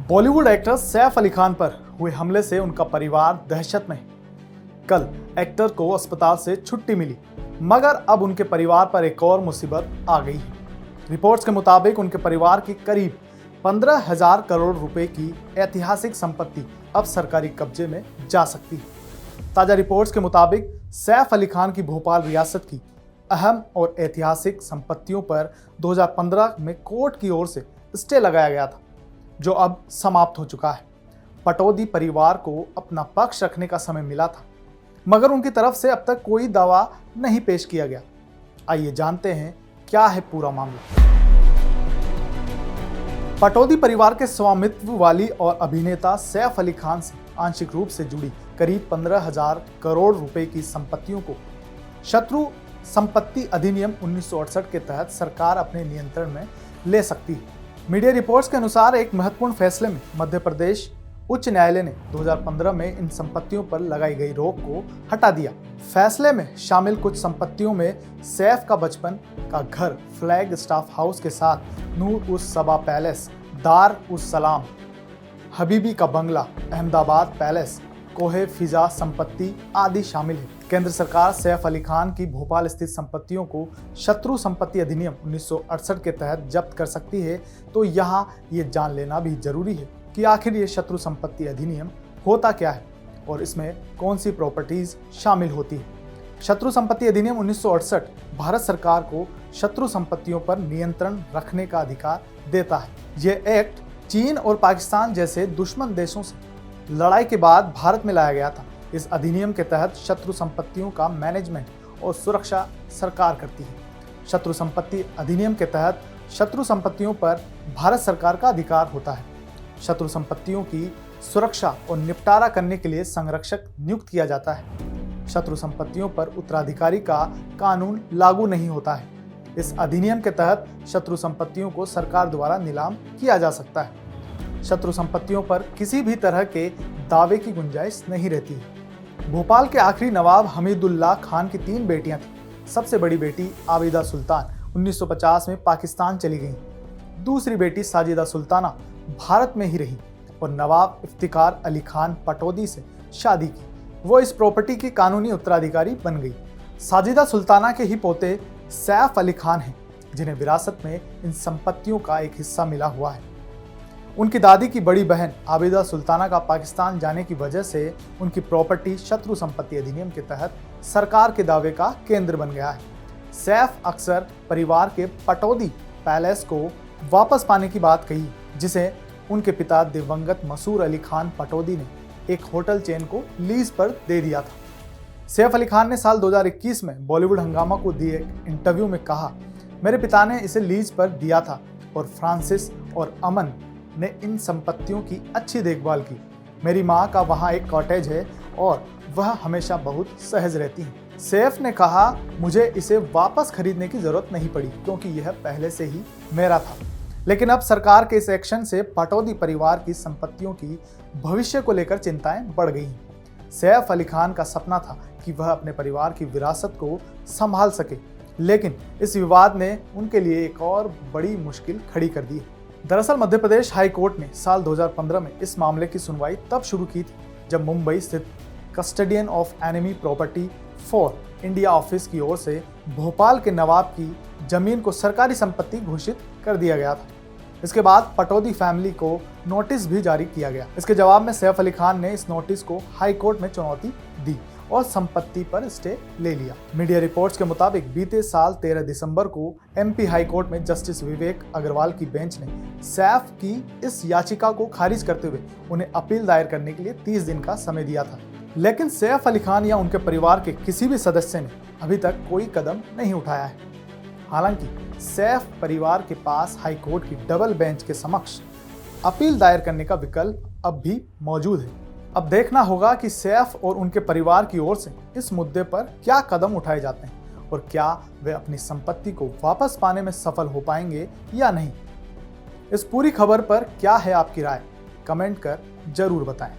Bollywood actor Saif Ali Khan पर हुए हमले से उनका परिवार दहशत में है। कल एक्टर को अस्पताल से छुट्टी मिली, मगर अब उनके परिवार पर एक और मुसीबत आ गई है। रिपोर्ट्स के मुताबिक उनके परिवार की करीब 15,000 करोड़ रुपए की ऐतिहासिक संपत्ति अब सरकारी कब्जे में जा सकती है। ताजा रिपोर्ट्स के मुताबिक सैफ अली खान की भोपाल रियासत की अहम और ऐतिहासिक संपत्तियों पर 2015 में कोर्ट की ओर से स्टे लगाया गया था, जो अब समाप्त हो चुका है। पटौदी परिवार को अपना पक्ष रखने का समय मिला था, मगर उनकी तरफ से अब तक कोई दावा नहीं पेश किया गया। आइए जानते हैं क्या है पूरा मामला। पटौदी परिवार के स्वामित्व वाली और अभिनेता सैफ अली खान से आंशिक रूप से जुड़ी करीब 15,000 करोड़ रुपए की संपत्तियों को शत्रु संपत्ति अधिनियम 1968 के तहत सरकार अपने नियंत्रण में ले सकती है। मीडिया रिपोर्ट्स के अनुसार एक महत्वपूर्ण फैसले में मध्य प्रदेश उच्च न्यायालय ने 2015 में इन संपत्तियों पर लगाई गई रोक को हटा दिया। फैसले में शामिल कुछ संपत्तियों में सैफ का बचपन का घर फ्लैग स्टाफ हाउस के साथ नूर उस सबा पैलेस, दार उस सलाम, हबीबी का बंगला, अहमदाबाद पैलेस, कोहे फिजा संपत्ति आदि शामिल है। केंद्र सरकार सैफ अली खान की भोपाल स्थित संपत्तियों को शत्रु संपत्ति अधिनियम 1968 के तहत जब्त कर सकती है, तो यहाँ ये जान लेना भी जरूरी है कि आखिर ये शत्रु संपत्ति अधिनियम होता क्या है और इसमें कौन सी प्रॉपर्टीज शामिल होती है। शत्रु संपत्ति अधिनियम 1968 भारत सरकार को शत्रु संपत्तियों पर नियंत्रण रखने का अधिकार देता है। यह एक्ट चीन और पाकिस्तान जैसे दुश्मन देशों से लड़ाई के बाद भारत में लाया गया था। इस अधिनियम के तहत शत्रु संपत्तियों का मैनेजमेंट और सुरक्षा सरकार करती है। शत्रु संपत्ति अधिनियम के तहत शत्रु संपत्तियों पर भारत सरकार का अधिकार होता है। शत्रु संपत्तियों की सुरक्षा और निपटारा करने के लिए संरक्षक नियुक्त किया जाता है। शत्रु संपत्तियों पर उत्तराधिकारी का कानून लागू नहीं होता है। इस अधिनियम के तहत शत्रु संपत्तियों को सरकार द्वारा नीलाम किया जा सकता है। शत्रु संपत्तियों पर किसी भी तरह के दावे की गुंजाइश नहीं रहती है। भोपाल के आखिरी नवाब हमीदुल्लाह खान की 3 बेटियां थीं। सबसे बड़ी बेटी आबिदा सुल्तान 1950 में पाकिस्तान चली गई। दूसरी बेटी साजिदा सुल्ताना भारत में ही रही और नवाब इफ्तिकार अली खान पटौदी से शादी की। वो इस प्रॉपर्टी की कानूनी उत्तराधिकारी बन गई। साजिदा सुल्ताना के ही पोते सैफ अली खान हैं, जिन्हें विरासत में इन संपत्तियों का एक हिस्सा मिला हुआ है। उनकी दादी की बड़ी बहन आबिदा सुल्ताना का पाकिस्तान जाने की वजह से उनकी प्रॉपर्टी शत्रु संपत्ति अधिनियम के तहत सरकार के दावे का केंद्र बन गया है। सैफ अक्सर परिवार के पटौदी पैलेस को वापस पाने की बात कही, जिसे उनके पिता दिवंगत मसूर अली खान पटौदी ने एक होटल चेन को लीज पर दे दिया था। सैफ अली खान ने साल 2021 में बॉलीवुड हंगामा को दिए एक इंटरव्यू में कहा, मेरे पिता ने इसे लीज पर दिया था और फ्रांसिस और अमन ने इन संपत्तियों की अच्छी देखभाल की। मेरी माँ का वहाँ एक कॉटेज है और वह हमेशा बहुत सहज रहती हैं। सैफ ने कहा, मुझे इसे वापस खरीदने की जरूरत नहीं पड़ी क्योंकि यह पहले से ही मेरा था। लेकिन अब सरकार के इस एक्शन से पटौदी परिवार की संपत्तियों की भविष्य को लेकर चिंताएं बढ़ गई हैं। सैफ अली खान का सपना था कि वह अपने परिवार की विरासत को संभाल सके, लेकिन इस विवाद ने उनके लिए एक और बड़ी मुश्किल खड़ी कर दी है। दरअसल मध्य प्रदेश हाई कोर्ट ने साल 2015 में इस मामले की सुनवाई तब शुरू की थी जब मुंबई स्थित custodian of enemy property for India office की ओर से भोपाल के नवाब की जमीन को सरकारी संपत्ति घोषित कर दिया गया था। इसके बाद पटौदी फैमिली को नोटिस भी जारी किया गया। इसके जवाब में सैफ अली खान ने इस नोटिस को हाई कोर्ट में चुनौती दी और संपत्ति पर स्टे ले लिया। मीडिया रिपोर्ट्स के मुताबिक बीते साल 13 दिसंबर को एमपी हाई कोर्ट में जस्टिस विवेक अग्रवाल की बेंच ने सैफ की इस याचिका को खारिज करते हुए उन्हें अपील दायर करने के लिए 30 दिन का समय दिया था। लेकिन सैफ अली खान या उनके परिवार के किसी भी सदस्य ने अभी तक कोई कदम नहीं उठाया है। हालांकि सैफ परिवार के पास हाई कोर्ट की डबल बेंच के समक्ष अपील दायर करने का विकल्प अब भी मौजूद है। अब देखना होगा कि सैफ और उनके परिवार की ओर से इस मुद्दे पर क्या कदम उठाए जाते हैं और क्या वे अपनी संपत्ति को वापस पाने में सफल हो पाएंगे या नहीं। इस पूरी खबर पर क्या है आपकी राय, कमेंट कर जरूर बताएं।